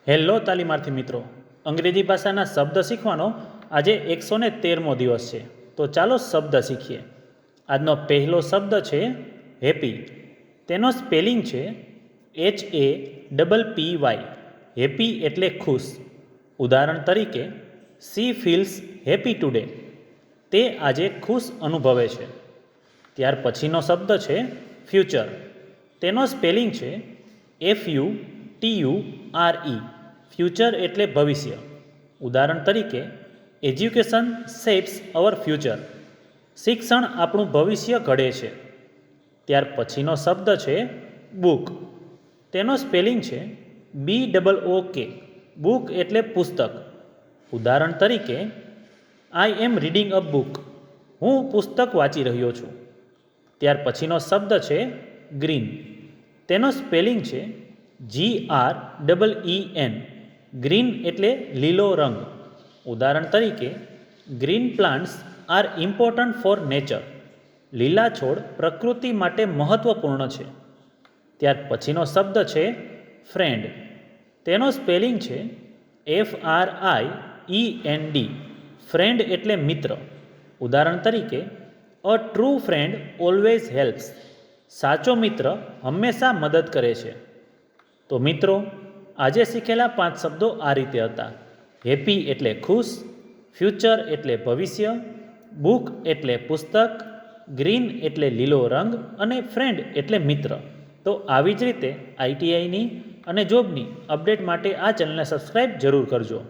Hello તાલીમાર્થી મિત્રો, અંગ્રેજી ભાષાના શબ્દ શીખવાનો આજે 113મો દિવસ છે. તો ચાલો શબ્દ શીખીએ. આજનો પહેલો શબ્દ છે હેપી. તેનો સ્પેલિંગ છે HAPPY. હેપી એટલે ખુશ. ઉદાહરણ તરીકે, સી ફીલ્સ હેપી ટુડે. તે આજે ખુશ અનુભવે છે. ત્યાર પછીનો શબ્દ છે ફ્યુચર. તેનો સ્પેલિંગ છે FUTURE. ફ્યુચર એટલે ભવિષ્ય. ઉદાહરણ તરીકે, એજ્યુકેશન શેપ્સ અવર ફ્યુચર. શિક્ષણ આપણું ભવિષ્ય ઘડે છે. ત્યાર પછીનો શબ્દ છે બુક. તેનો સ્પેલિંગ છે BOOK. બુક એટલે પુસ્તક. ઉદાહરણ તરીકે, આઈ એમ રીડિંગ અ બુક. હું પુસ્તક વાંચી રહ્યો છું. ત્યાર પછીનો શબ્દ છે ગ્રીન. તેનો સ્પેલિંગ છે GREEN. ગ્રીન એટલે લીલો રંગ. ઉદાહરણ તરીકે, green plants are important for nature. લીલા છોડ પ્રકૃતિ માટે મહત્વપૂર્ણ છે. ત્યાર પછીનો શબ્દ છે ફ્રેન્ડ. તેનો સ્પેલિંગ છે FRIEND. ફ્રેન્ડ એટલે મિત્ર. ઉદાહરણ તરીકે, a true friend always helps. સાચો મિત્ર હંમેશા મદદ કરે છે. તો મિત્રો, આજે શીખેલા 5 શબ્દો આ રીતે હતા. હેપી એટલે ખુશ, ફ્યુચર એટલે ભવિષ્ય, બુક એટલે પુસ્તક, ગ્રીન એટલે લીલો રંગ અને ફ્રેન્ડ એટલે મિત્ર. તો આવી જ રીતે ITIની અને જોબની અપડેટ માટે આ ચેનલને સબસ્ક્રાઈબ જરૂર કરજો.